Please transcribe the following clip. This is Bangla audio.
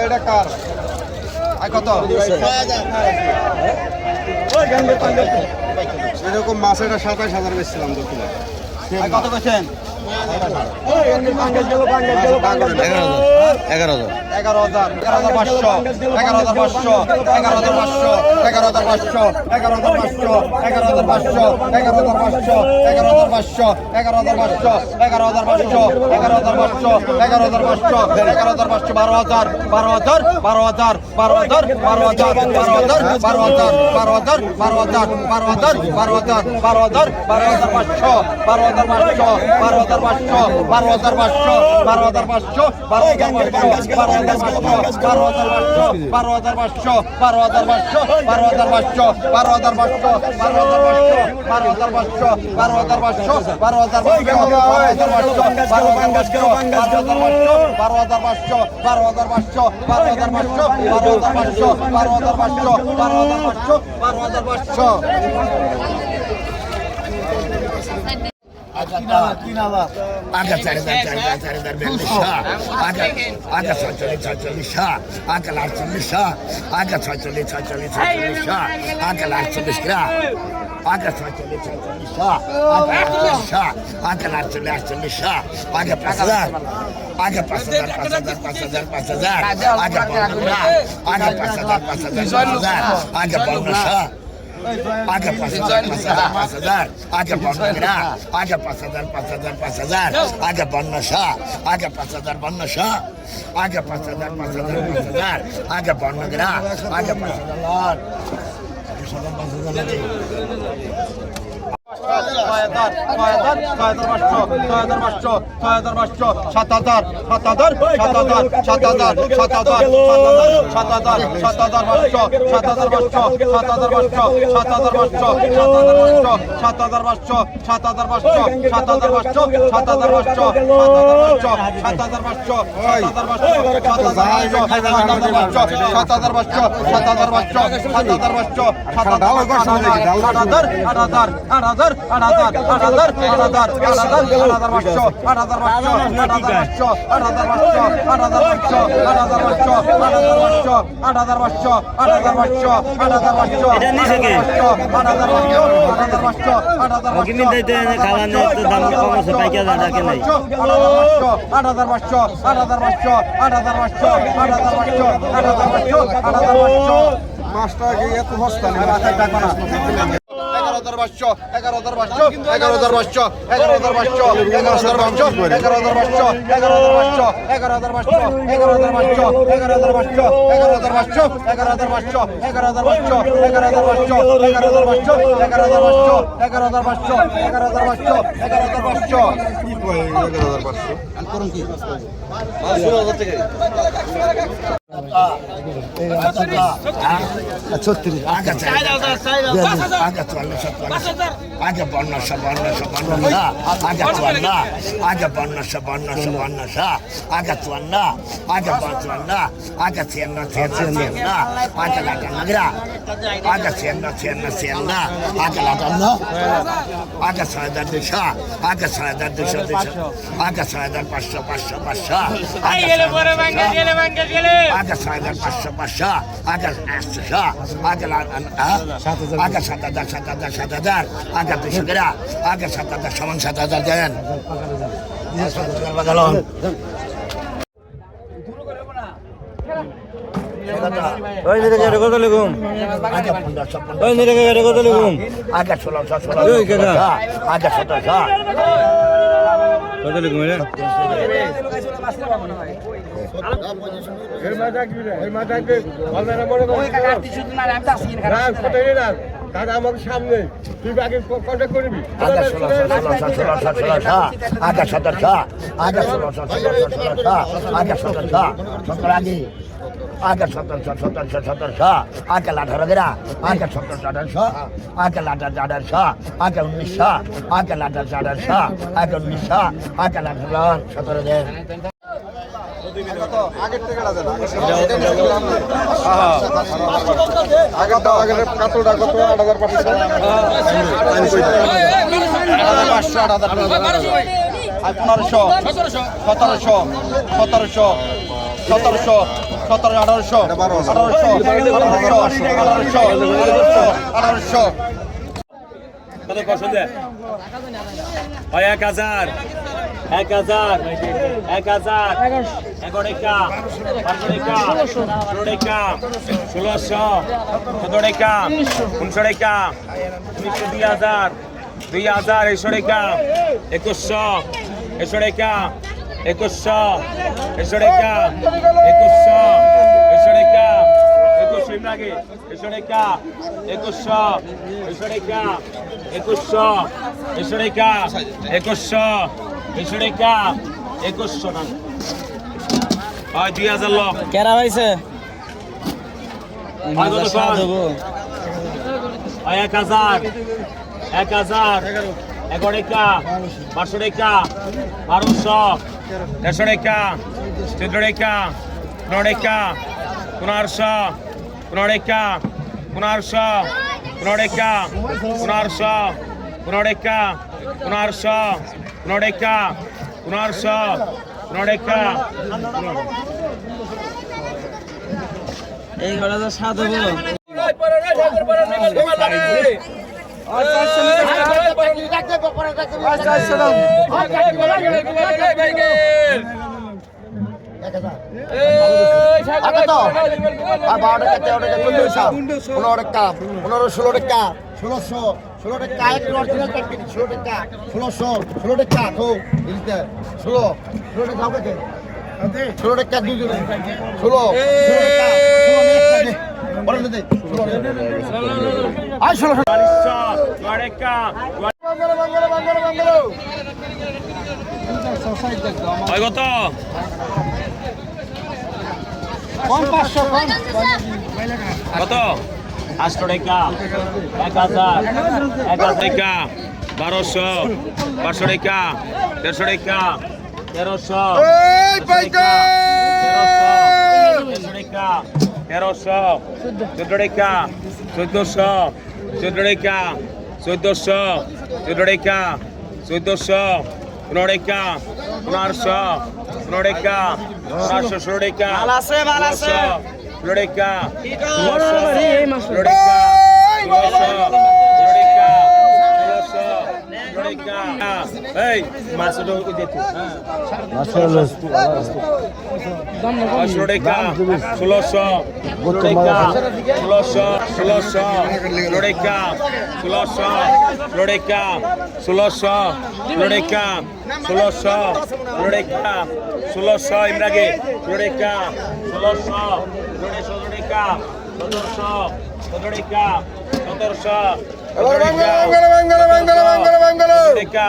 এটা কার কত এরকম মাছ এটা ২৭,০০০ বেচছিলাম তো কত বেছেন 7,000 দেন ওই নিরে গাড়ি কত লিখুম আগে 1500 ওই নিরে গাড়ি কত লিখুম আগে 1600 ওই কেডা আগে 1700 কত লিখুম রে এর মাথা কি বলনা মনে কর ওই কাকা 300 দিন আমি আসি না কত রে না দাদা আমার সামনে তুই আগে কন্টাক্ট করবি আগে 1600 আগে 1700 আগে 1600 আগে 1700 আগে आगे 1700 आगे 18 आगे 1700 आगे 1800 आगे 1900 आगे 1800 आगे 1900 आगे 17 दे আগের থেকে আগের কাতলটা কত 8,500 1500 1700 কত পছন্দ হয় 1000 1000 1000 11 টাকা 12 টাকা 16 টাকা 1600 17 টাকা 19 টাকা 2000 2000 100 টাকা 2100 100 টাকা 2100 100 টাকা 2100 100 টাকা 2100 লাগে 100 টাকা 2100 100 টাকা 2100 100 টাকা 2100 100 টাকা 2100 না হয় 2000 লোক কেরা হইছে হয় কত হয় 1000 1000 11 টাকা 1200 টাকা 1200 150 টাকা 14 টাকা 15 টাকা 1500 15 টাকা 1500 15 টাকা 1500 15 টাকা 1500 15 টাকা 1500 15 টাকা এই গড়া তো স্বাদ হবো হয় কত কত 800 টাকা 1000 1000 টাকা 1200 500 টাকা 150 টাকা 1300 টাকা 1300 14 টাকা 1400 14 টাকা 1400 14 টাকা 1400 15 টাকা 1500 15 টাকা 1500 16 টাকা মাল আছে 16 টাকা 16 টাকা 16 টাকা এই মাছটা দিতে 16 টাকা 1600 টাকা 1600 টাকা 1600 টাকা 1600 টাকা 1600 টাকা 1600 ইমরাগে 16 টাকা 1600 টাকা 1700 টাকা 1700 টাকা